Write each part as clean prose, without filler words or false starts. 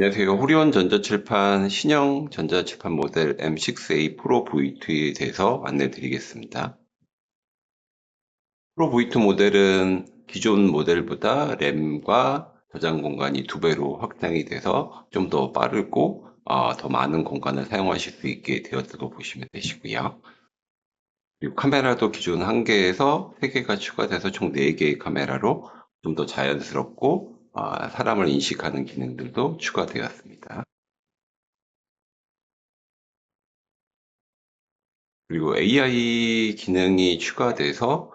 안녕하세요. 호리온 전자칠판 신형 전자칠판 모델 M6A 프로 V2에 대해서 안내드리겠습니다. 프로 V2 모델은 기존 모델보다 램과 저장 공간이 2배로 확장이 돼서 좀 더 빠르고 더 많은 공간을 사용하실 수 있게 되었다고 보시면 되시고요. 그리고 카메라도 기존 1개에서 3개가 추가돼서 총 4개의 카메라로 좀 더 자연스럽고 사람을 인식하는 기능들도 추가되었습니다. 그리고 AI 기능이 추가돼서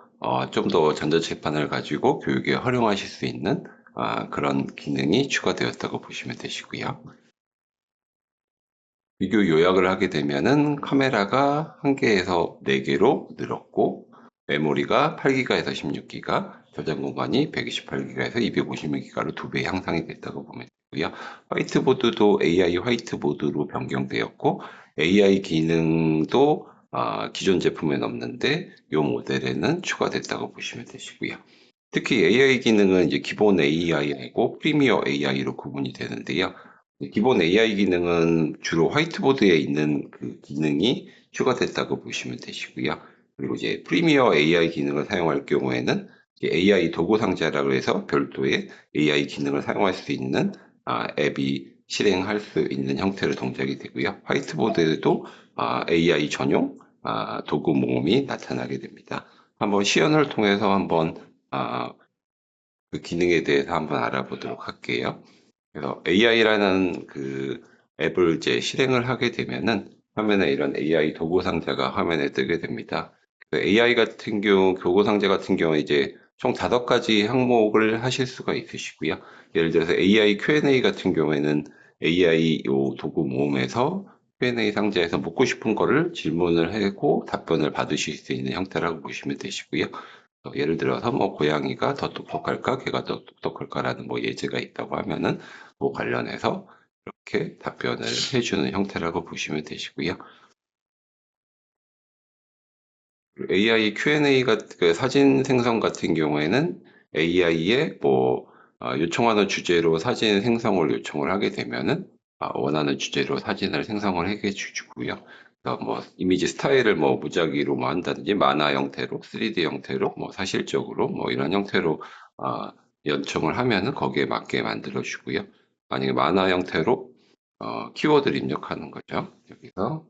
좀 더 전자칠판을 가지고 교육에 활용하실 수 있는 그런 기능이 추가되었다고 보시면 되시고요. 비교 요약을 하게 되면은 카메라가 1개에서 4개로 늘었고 메모리가 8기가에서 16기가, 저장 공간이 128기가에서 256기가로 2배 향상이 됐다고 보면 되고요. 화이트보드도 AI 화이트보드로 변경되었고 AI 기능도 기존 제품에는 없는데 이 모델에는 추가됐다고 보시면 되시고요. 특히 AI 기능은 이제 기본 AI하고 프리미어 AI로 구분이 되는데요. 기본 AI 기능은 주로 화이트보드에 있는 그 기능이 추가됐다고 보시면 되시고요. 그리고 이제 프리미어 AI 기능을 사용할 경우에는 AI 도구 상자라고 해서 별도의 AI 기능을 사용할 수 있는 앱이 실행할 수 있는 형태로 동작이 되고요. 화이트보드에도 AI 전용 도구 모음이 나타나게 됩니다. 한번 시연을 통해서 한번 그 기능에 대해서 한번 알아보도록 할게요. 그래서 AI라는 그 앱을 이제 실행을 하게 되면은 화면에 이런 AI 도구 상자가 화면에 뜨게 됩니다. AI 같은 경우, 도구 상자 같은 경우 이제 총 5가지 항목을 하실 수가 있으시고요. 예를 들어서 AI Q&A 같은 경우에는 AI 요 도구 모음에서 Q&A 상자에서 묻고 싶은 거를 질문을 하고 답변을 받으실 수 있는 형태라고 보시면 되시고요. 예를 들어서 뭐 고양이가 더 똑똑할까, 개가 더 똑똑할까라는 뭐 예제가 있다고 하면은 뭐 관련해서 이렇게 답변을 해주는 형태라고 보시면 되시고요. AI Q&A 그 사진 생성 같은 경우에는 AI에 뭐 요청하는 주제로 사진 생성을 요청을 하게 되면은 원하는 주제로 사진을 생성을 해 주고요. 뭐 이미지 스타일을 뭐 무작위로 뭐 한다든지 만화 형태로, 3D 형태로, 뭐 사실적으로 뭐 이런 형태로 요청을 하면은 거기에 맞게 만들어 주고요. 만약에 만화 형태로 키워드를 입력하는 거죠. 여기서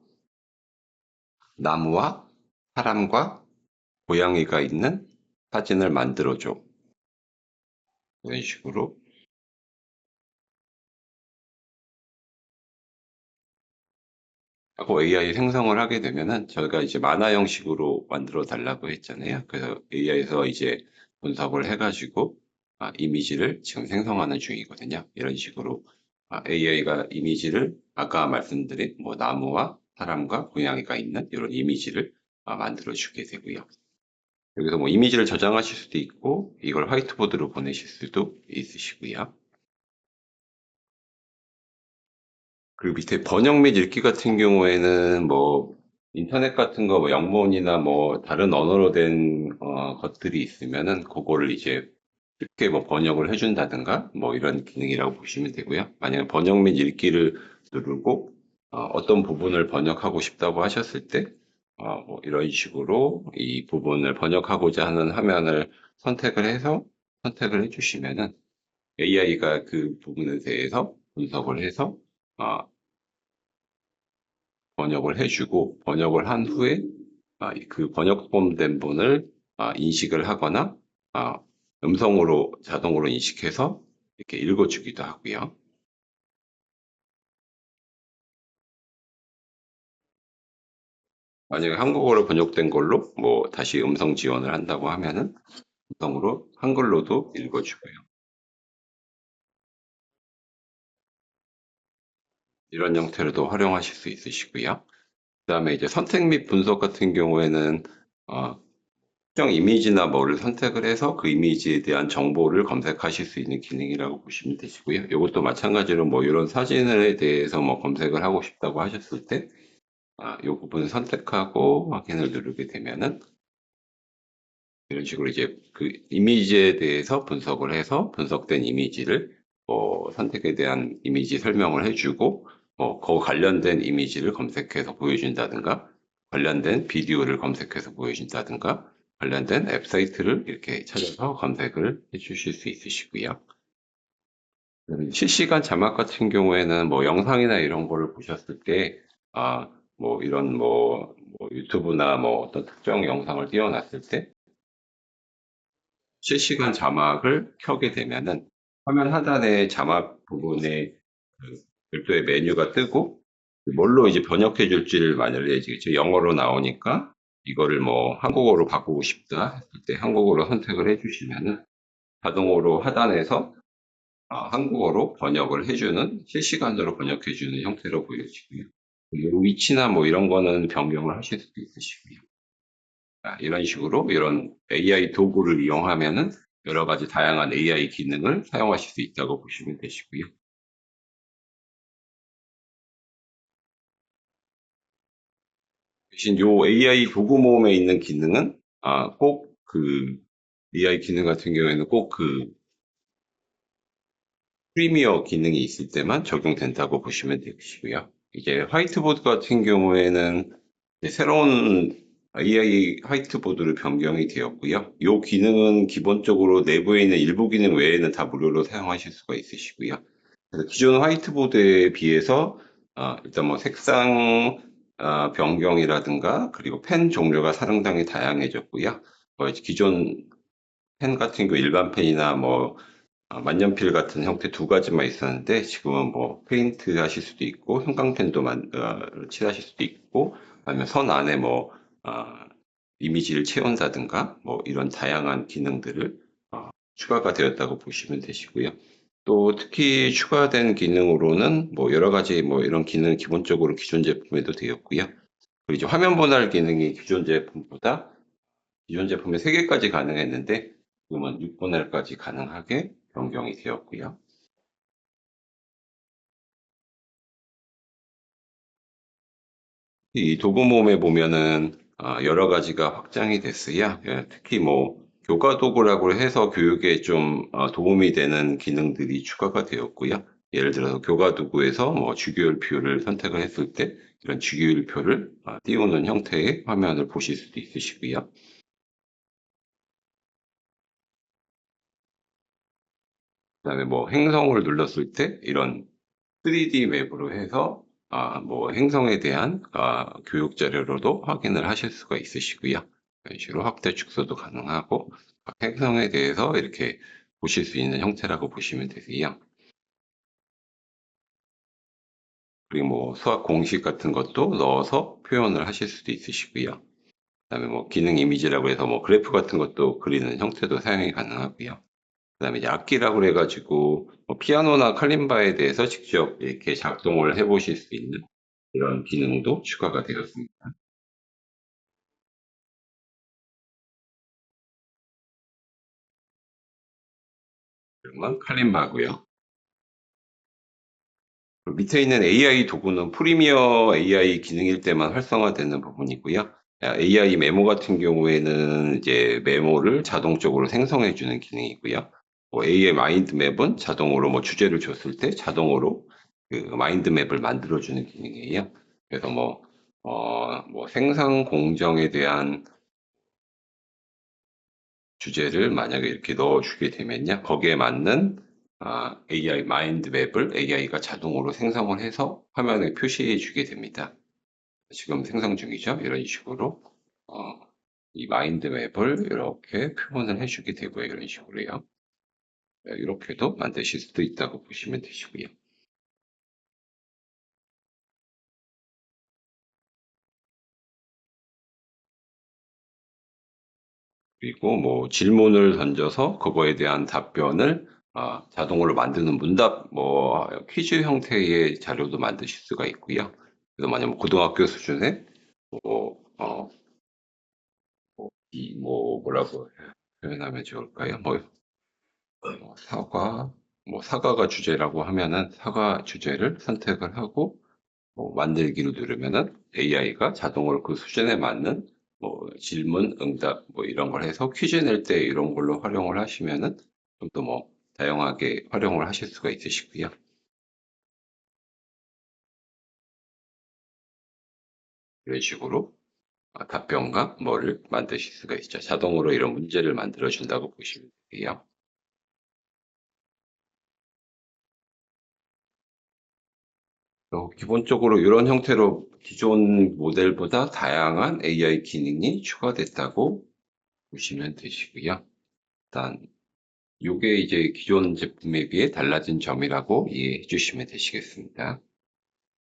나무와 사람과 고양이가 있는 사진을 만들어줘. 이런 식으로 하고 AI 생성을 하게 되면은 저희가 이제 만화 형식으로 만들어 달라고 했잖아요. 그래서 AI에서 이제 분석을 해가지고 이미지를 지금 생성하는 중이거든요. 이런 식으로 AI가 이미지를 아까 말씀드린 뭐 나무와 사람과 고양이가 있는 이런 이미지를 만들어 주게 되고요. 여기서 뭐 이미지를 저장하실 수도 있고 이걸 화이트보드로 보내실 수도 있으시고요. 그리고 밑에 번역 및 읽기 같은 경우에는 뭐 인터넷 같은 거 뭐 영문이나 뭐 다른 언어로 된 것들이 있으면은 그거를 이제 쉽게 뭐 번역을 해준다든가 뭐 이런 기능이라고 보시면 되고요. 만약에 번역 및 읽기를 누르고 어떤 부분을 번역하고 싶다고 하셨을 때 뭐 이런 식으로 이 부분을 번역하고자 하는 화면을 선택을 해서 선택을 해주시면은 AI가 그 부분에 대해서 분석을 해서 어, 번역을 해주고 번역을 한 후에 그 번역본된 분을 인식을 하거나 아, 음성으로 자동으로 인식해서 이렇게 읽어주기도 하고요. 만약에 한국어로 번역된 걸로 뭐 다시 음성 지원을 한다고 하면은 음성으로 한글로도 읽어주고요. 이런 형태로도 활용하실 수 있으시고요. 그다음에 이제 선택 및 분석 같은 경우에는 어, 특정 이미지나 뭐를 선택을 해서 그 이미지에 대한 정보를 검색하실 수 있는 기능이라고 보시면 되시고요. 이것도 마찬가지로 뭐 이런 사진에 대해서 뭐 검색을 하고 싶다고 하셨을 때, 이 부분을 선택하고 확인을 누르게 되면은 이런 식으로 이제 그 이미지에 대해서 분석을 해서 분석된 이미지를 선택에 대한 이미지 설명을 해주고, 그 관련된 이미지를 검색해서 보여준다든가, 관련된 비디오를 검색해서 보여준다든가, 관련된 웹사이트를 이렇게 찾아서 검색을 해주실 수 있으시고요. 실시간 자막 같은 경우에는 뭐 영상이나 이런 거를 보셨을 때, 뭐 이런 뭐 유튜브나 뭐 어떤 특정 영상을 띄워놨을 때 실시간 자막을 켜게 되면은 화면 하단에 자막 부분에 그 별도의 메뉴가 뜨고 뭘로 이제 번역해 줄지를 만약에 이제 영어로 나오니까 이거를 뭐 한국어로 바꾸고 싶다 했을 때 한국어로 선택을 해 주시면은 자동으로 하단에서 한국어로 번역을 해주는 실시간으로 번역해주는 형태로 보여지고요. 그리고 위치나 뭐 이런 거는 변경을 하실 수도 있으시고요. 이런 식으로 이런 AI 도구를 이용하면은 여러 가지 다양한 AI 기능을 사용하실 수 있다고 보시면 되시고요. 대신 요 AI 도구 모음에 있는 기능은 꼭 그 AI 기능 같은 경우에는 꼭 그 프리미어 기능이 있을 때만 적용된다고 보시면 되시고요. 이제 화이트보드 같은 경우에는 이제 새로운 AI 화이트보드로 변경이 되었고요. 이 기능은 기본적으로 내부에 있는 일부 기능 외에는 다 무료로 사용하실 수가 있으시고요. 그래서 기존 화이트보드에 비해서 일단 뭐 색상 변경이라든가 그리고 펜 종류가 상당히 다양해졌고요. 기존 펜 같은 경우 일반 펜이나 뭐 만년필 같은 형태 두 가지만 있었는데 지금은 뭐 페인트 하실 수도 있고 형광펜도 칠하실 수도 있고 아니면 선 안에 뭐 어, 이미지를 채운다든가 뭐 이런 다양한 기능들을 추가가 되었다고 보시면 되시고요. 또 특히 추가된 기능으로는 뭐 여러 가지 뭐 이런 기능 기본적으로 기존 제품에도 되었고요. 그리고 이제 화면 분할 기능이 기존 제품에 3개까지 가능했는데 지금은 6분할까지 가능하게 변경이 되었고요. 이 도구모음에 보면은 여러 가지가 확장이 됐어요. 예, 특히 뭐 교과 도구라고 해서 교육에 좀 도움이 되는 기능들이 추가가 되었고요. 예를 들어서 교과 도구에서 뭐 주기율표를 선택을 했을 때 이런 주기율표를 띄우는 형태의 화면을 보실 수도 있으시고요. 그다음에 뭐 행성을 눌렀을 때 이런 3D 맵으로 해서 뭐 행성에 대한 교육 자료로도 확인을 하실 수가 있으시고요. 이런 식으로 확대 축소도 가능하고 각 행성에 대해서 이렇게 보실 수 있는 형태라고 보시면 되세요. 그리고 뭐 수학 공식 같은 것도 넣어서 표현을 하실 수도 있으시고요. 그다음에 뭐 기능 이미지라고 해서 뭐 그래프 같은 것도 그리는 형태도 사용이 가능하고요. 그다음에 이제 악기라고 해가지고 뭐 피아노나 칼림바에 대해서 직접 이렇게 작동을 해보실 수 있는 이런 기능도 추가가 되었습니다. 그러면 칼림바고요. 밑에 있는 AI 도구는 프리미어 AI 기능일 때만 활성화되는 부분이고요. AI 메모 같은 경우에는 이제 메모를 자동적으로 생성해주는 기능이고요. AI 마인드맵은 자동으로 뭐 주제를 줬을 때 자동으로 그 마인드맵을 만들어주는 기능이에요. 그래서 뭐 생산 공정에 대한 주제를 만약에 이렇게 넣어주게 되면요. 거기에 맞는 AI 마인드맵을 AI가 자동으로 생성을 해서 화면에 표시해 주게 됩니다. 지금 생성 중이죠. 이런 식으로 어, 이 마인드맵을 이렇게 표현을 해주게 되고요. 이런 식으로요. 이렇게도 만드실 수도 있다고 보시면 되시고요. 그리고 뭐 질문을 던져서 그거에 대한 답변을 자동으로 만드는 문답, 뭐 퀴즈 형태의 자료도 만드실 수가 있고요. 그래서 만약 고등학교 수준의 뭐, 뭐라고 표현하면 좋을까요? 사과, 뭐 사과가 주제라고 하면은 사과 주제를 선택을 하고 만들기로 누르면은 AI가 자동으로 그 수준에 맞는 뭐 질문, 응답 뭐 이런 걸 해서 퀴즈 낼 때 이런 걸로 활용을 하시면은 좀 더 뭐 다양하게 활용을 하실 수가 있으시고요. 이런 식으로 답변과 뭐를 만드실 수가 있죠. 자동으로 이런 문제를 만들어 준다고 보시면 되고요. 기본적으로 이런 형태로 기존 모델보다 다양한 AI 기능이 추가됐다고 보시면 되시고요. 일단 이게 이제 기존 제품에 비해 달라진 점이라고 이해해 주시면 되시겠습니다.